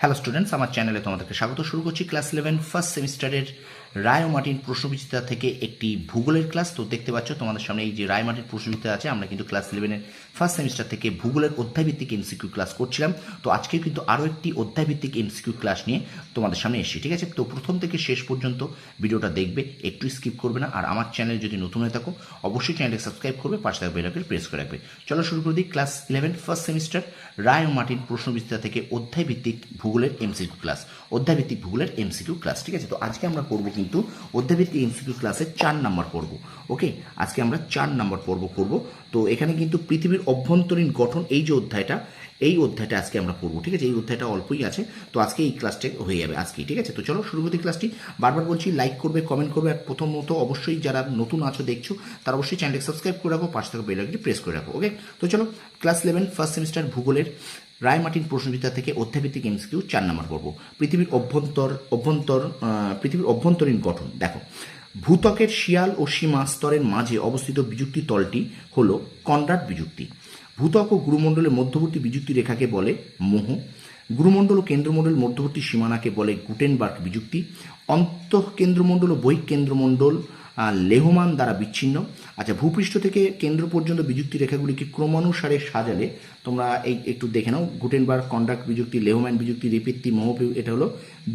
Hello students, আমার চ্যানেলে তোমাদেরকে স্বাগত। শুরু করছি ক্লাস 11 ফার্স্ট সেমিস্টারের রায় ও মার্টিন প্রশ্নবিচিত্রা থেকে একটি ভূগোলের ক্লাস। তো দেখতে পাচ্ছ তোমাদের সামনে এই যে রায় মার্টিন প্রশ্নবিচিত্রা আছে। আমরা কিন্তু ক্লাস 11-এর ফার্স্ট সেমিস্টার থেকে ভূগোলের অধ্যায়ভিত্তিক এমসিকিউ ক্লাস করছিলাম। তো আজকে কিন্তু আরও একটি অধ্যায়ভিত্তিক এমসিকিউ ক্লাস নিয়ে তোমাদের সামনে এসেছি, ঠিক আছে? তো প্রথম থেকে শেষ পর্যন্ত ভিডিওটা দেখবে, একটু স্কিপ করবে না। আর আমার চ্যানেল যদি নতুন হয়ে থাকো অবশ্যই চ্যানেলটি সাবস্ক্রাইব করবে, পাশে থাকা বেল আইকন প্রেস করে রাখবে। চলো শুরু করে দিই ক্লাস 11 ফার্স্ট সেমিস্টার রায় ও মার্টিন প্রশ্নবিচিত্রা থেকে অধ্যায়ভিত্তিক ভূগোলের এমসিকিউ ক্লাস, অধ্যায়ভিত্তিক ভূগোলের এমসিকিউ ক্লাস, ঠিক আছে? তো আজকে আমরা করবো কিন্তু অধ্যায়ভিত্তিক এমসিকিউ ক্লাসের 4 নাম্বার পর্ব। ওকে, আজকে আমরা 4 নাম্বার পর্ব করব। তো এখানে কিন্তু পৃথিবীর অভ্যন্তরীণ গঠন, এই যে অধ্যায়টা, এই অধ্যায়টা আজকে আমরা পড়বো, ঠিক আছে? এই অধ্যায়টা অল্পই আছে, তো আজকে এই ক্লাসটা হয়ে যাবে আজকেই, ঠিক আছে? তো চলো শুরু করতে ক্লাসটি। বারবার বলছি লাইক করবে, কমেন্ট করবে, আর প্রথমত অবশ্যই যারা নতুন আছো দেখছো তারা অবশ্যই চ্যানেলটি সাবস্ক্রাইব করে রাখো, পাশে থাকা বেল আইকনটি প্রেস করে রাখো। ওকে, তো চলো ক্লাস 11 ফার্স্ট সেমিস্টার ভূগোলের রায় মার্টিন প্রশ্নবিচিত্রা থেকে অধ্যায়ভিত্তিক এমসিকিউ 4 নাম্বার পর্ব। পৃথিবীর অভ্যন্তরীণ গঠন। দেখো, ভূত্বকের শিয়াল ও সীমা স্তরের মাঝে অবস্থিত বিযুক্তি তলটি হল কনরাড বিযুক্তি। ভূত্বক ও গুরুমণ্ডলের মধ্যবর্তী বিযুক্তি রেখাকে বলে মোহ। গুরুমণ্ডল ও কেন্দ্রমণ্ডলের মধ্যবর্তী সীমানাকে বলে গুটেনবার্গ বিযুক্তি। অন্তঃকেন্দ্রমণ্ডল ও বহিঃকেন্দ্রমণ্ডল লেহমান দ্বারা বিচ্ছিন্ন। আচ্ছা, ভূপৃষ্ঠ থেকে কেন্দ্র পর্যন্ত বিযুক্তি রেখাগুলিকে ক্রমানুসারে সাজালে তোমরা এই একটু দেখে নাও। গুটেনবার্গ, কন্ডাক্ট বিযুক্তি, লেহম্যান বিযুক্তি, রিপিত্তি, মোহ, এটা হলো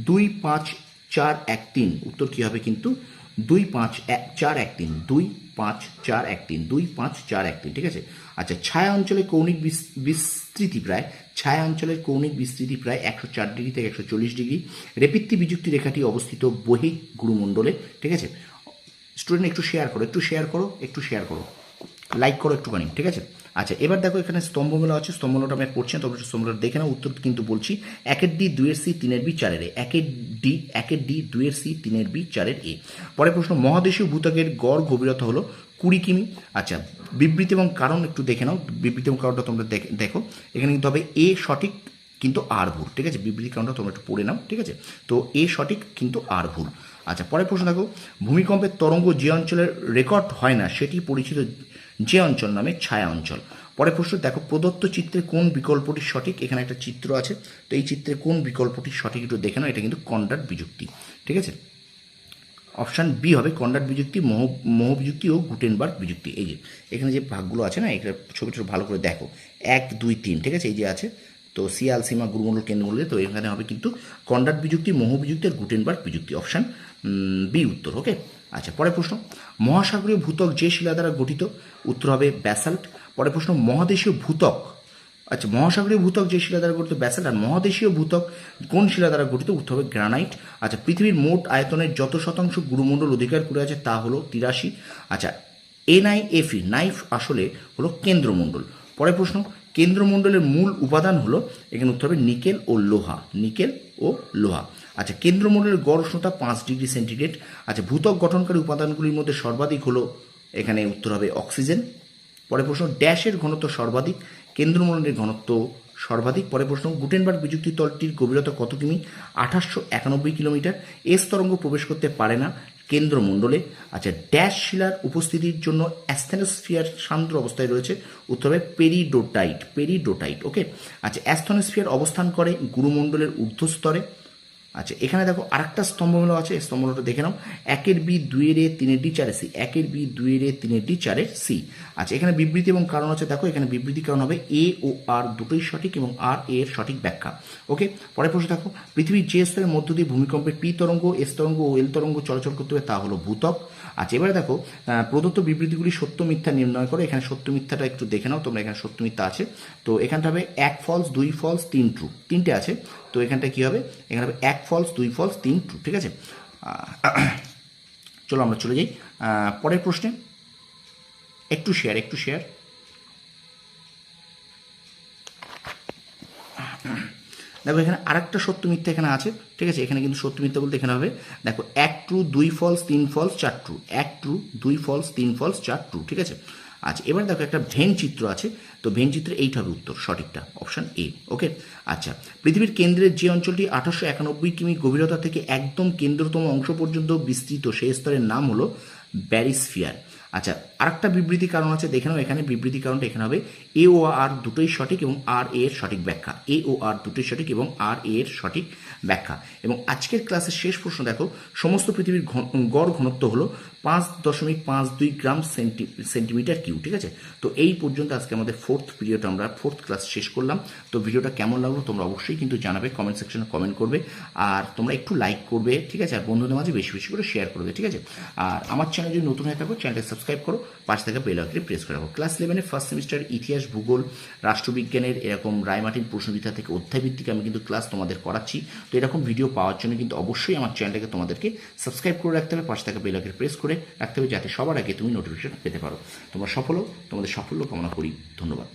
2 5 4 1 3। উত্তর কী হবে? কিন্তু 2 5 4 1 3, 2 5 4 1 3, 2 5 4 1 3, ঠিক আছে? আচ্ছা, ছায়া অঞ্চলের কৌণিক বিস্তৃতি প্রায়, ছায়া অঞ্চলের কৌণিক বিস্তৃতি প্রায় 104 ডিগ্রি থেকে 140 ডিগ্রি। রেপিত্তি বিযুক্তি রেখাটি অবস্থিত বহিঃ গুরুমণ্ডলে, ঠিক আছে? স্টুডেন্ট একটু শেয়ার করো, লাইক করো একটুখানি, ঠিক আছে? আচ্ছা, এবার দেখো এখানে স্তম্ভমেলা আছে। স্তম্ভমেলাটা আমি পড়ছি না, তোমরা স্তম্ভমেলা দেখে নাও। উত্তর কিন্তু বলছি 1-এর ডি, 2-এর সি, 3-এর বি, 4-এর এ। 1-এর ডি, 2-এর সি, 3-এর বি, 4-এর এ। পরের প্রশ্ন, মহাদেশীয় ভূত্বকের গড় গভীরতা হলো 20 কিমি। আচ্ছা, বিবৃতি এবং কারণ একটু দেখে নাও। বিবৃতি এবং কারণটা তোমরা দেখো। এখানে কিন্তু হবে এ সঠিক কিন্তু আর ভুল, ঠিক আছে? বিবৃতি কারণটা তোমরা একটু পড়ে নাও, ঠিক আছে? তো এ সঠিক কিন্তু আর ভুল। আচ্ছা, পরের প্রশ্ন দেখো, ভূমিকম্পের তরঙ্গ যে অঞ্চলের রেকর্ড হয় না সেটি পরিচিত যে অঞ্চল নামে ছায়া অঞ্চল। পরের প্রশ্ন দেখো, প্রদত্ত চিত্রে কোন বিকল্পটি সঠিক? এখানে একটা চিত্র আছে, তো এই চিত্রে কোন বিকল্পটি সঠিক একটু দেখে নাও। এটা কিন্তু কনরাড বিযুক্তি, ঠিক আছে? অপশান বি হবে কনরাড বিযুক্তি, মোহ বিযুক্তি ও গুটেনবার্গ বিযুক্তি। এই যে এখানে যে ভাগগুলো আছে না, এটা ছবিটা ভালো করে দেখো, 1 2 3, ঠিক আছে? এই যে আছে, তো শিয়াল, সীমা, গুরুমণ্ডল, কেন্দ্রমণ্ডলে, তো এখানে হবে কিন্তু কনরাড বিযুক্তি, মোহ বিযুক্তি আর গুটেনবার্গ বিযুক্তি। অপশান বি উত্তর। ওকে, আচ্ছা, পরের প্রশ্ন, মহাসাগরীয় ভূত্বক যে শিলা দ্বারা গঠিত? উত্তর হবে ব্যাসাল্ট। পরের প্রশ্ন, মহাদেশীয় ভূত্বক, আচ্ছা, মহাসাগরীয় ভূত্বক যে শিলা দ্বারা গঠিত ব্যাসাল্ট, আর মহাদেশীয় ভূত্বক কোন শিলা দ্বারা গঠিত? উত্তর হবে গ্রানাইট। আচ্ছা, পৃথিবীর মোট আয়তনের যত শতাংশ গুরুমণ্ডল অধিকার করে আছে তা হলো 83। আচ্ছা, NIFE, নাইফ আসলে হলো কেন্দ্রমণ্ডল। পরের প্রশ্ন, কেন্দ্রমণ্ডলের মূল উপাদান হলো, এখানে উত্তর হবে নিকেল ও লোহা, নিকেল ও লোহা। আচ্ছা, কেন্দ্রমণ্ডলের গড় উষ্ণতা 5 ডিগ্রি সেন্টিগ্রেড। আচ্ছা, ভূত্বক গঠনকারী উপাদানগুলির মধ্যে সর্বাধিক হলো, এখানে উত্তর হবে অক্সিজেন। পরের প্রশ্ন, ড্যাশের ঘনত্ব সর্বাধিক? কেন্দ্রমণ্ডলের ঘনত্ব সর্বাধিক। পরের প্রশ্ন, গুটেনবার্গ বিযুক্তি তলটির গভীরতা কত কিমি? 2891 কিলোমিটার। এস তরঙ্গ প্রবেশ করতে পারে না কেন্দ্রমণ্ডলে। আচ্ছা, ড্যাশ শিলার উপস্থিতির জন্য অ্যাস্থেনোস্ফিয়ার সান্দ্র অবস্থায় রয়েছে? উত্তর হবে পেরিডোটাইট। ওকে, আচ্ছা, অ্যাস্থেনোস্ফিয়ার অবস্থান করে গুরুমণ্ডলের ঊর্ধ্বস্তরে। আচ্ছা, এখানে দেখো আরেকটা স্তম্ভমেলা আছে, স্তম্ভমেলাটা দেখে নাও। 1-এর বি, 2-এর এ, 3-এর ডি, 4-এর সি। 1-এর বি, 2-এর এ, 3-এর ডি, 4-এর সি। আচ্ছা, এখানে বিবৃতি এবং কারণ আছে। দেখো এখানে বিবৃতি কারণ হবে এ ও আর দুটোই সঠিক এবং আর এর সঠিক ব্যাখ্যা। ওকে, পরের প্রশ্ন দেখো, পৃথিবীর যে স্তরের মধ্য দিয়ে ভূমিকম্পের পি তরঙ্গ, এস তরঙ্গ ও এল তরঙ্গ চলাচল করতে হবে তা হলো ভূত্বক। আচ্ছা, এবারে দেখো প্রদত্ত বিবৃতিগুলি সত্য মিথ্যা নির্ণয় করো। এখানে সত্য মিথ্যাটা একটু দেখে নাও তোমরা। এখানে সত্য মিথ্যা আছে, তো এখানটা হবে 1 ফলস, 2 ফলস, 3 ট্রু, 3টে আছে। তো এখানটা কী হবে? এখানে হবে 1 ফলস, 2 ফলস, 3 ট্রু, ঠিক আছে? চলো আমরা চলে যাই পরের প্রশ্নে। একটু শেয়ার দেখো, এখানে আরেকটা সত্য মিথ্যা এখানে আছে, ঠিক আছে? এখানে কিন্তু সত্য মিথ্যা বলতে এখানে হবে, দেখো 1 true, 2 false, 3 false, 4 true. 1 true, 2 false, 3 false, 4 true, ঠিক আছে? আচ্ছা, এবার দেখো একটা ভেন চিত্র আছে, তো ভেন চিত্রে এইটা হবে উত্তর সঠিকটা, অপশান এ। ওকে, আচ্ছা, পৃথিবীর কেন্দ্রের যে অঞ্চলটি 2891 কিমি গভীরতা থেকে একদম কেন্দ্রতম অংশ পর্যন্ত বিস্তৃত সেই স্তরের নাম হলো ব্যারিস্ফিয়ার। আচ্ছা, আরেকটা বিবৃতি কারণ আছে, দেখে নাও এখানে বিবৃতি কারণটা এখানে হবে এ ও আর দুটোই সঠিক এবং আর এ এর সঠিক ব্যাখ্যা, এ ও আর দুটোই সঠিক এবং আর এ এর সঠিক ব্যাখ্যা। এবং আজকের ক্লাসের শেষ প্রশ্ন দেখো, সমস্ত পৃথিবীর গড় ঘনত্ব হলো 5.52 গ্রাম সেন্টিমিটার কিউ। ঠিক আছে, তো এই পর্যন্ত আজকে আমাদের ফোর্থ পিরিয়ড, আমরা ফোর্থ ক্লাস শেষ করলাম। তো ভিডিওটা কেমন লাগলো তোমরা অবশ্যই কিন্তু জানাবে, কমেন্ট সেকশনে কমেন্ট করবে, আর তোমরা একটু লাইক করবে, ঠিক আছে, আর বন্ধুদের মাঝে বেশি বেশি করে শেয়ার করবে। ঠিক আছে, আর আমার চ্যানেল যদি নতুন হয়ে থাকো চ্যানেলটা সাবস্ক্রাইব করো, পাশে থাকা বেল আইকনটি প্রেস করে রাখো। ক্লাস 11 ফার্স্ট সেমিস্টার ইতিহাস, ভূগোল, রাষ্ট্রবিজ্ঞানের এরকম রায়মার্টিন প্রশ্নবিদ্যা থেকে অধ্যায়ভিত্তিক আমি কিন্তু ক্লাস তোমাদের করাচ্ছি। তো এরকম ভিডিও পাওয়ার জন্য কিন্তু অবশ্যই আমার চ্যানেলটাকে তোমাদেরকে সাবস্ক্রাইব করে রাখতে হবে, পাশে থাকা বেল আইকন প্রেস করে রাখতে হবে, যাতে সবার আগে তুমি নোটিফিকেশন পেতে পারো। তোমরা সফল হও, তোমাদের সাফল্য কামনা করি। ধন্যবাদ।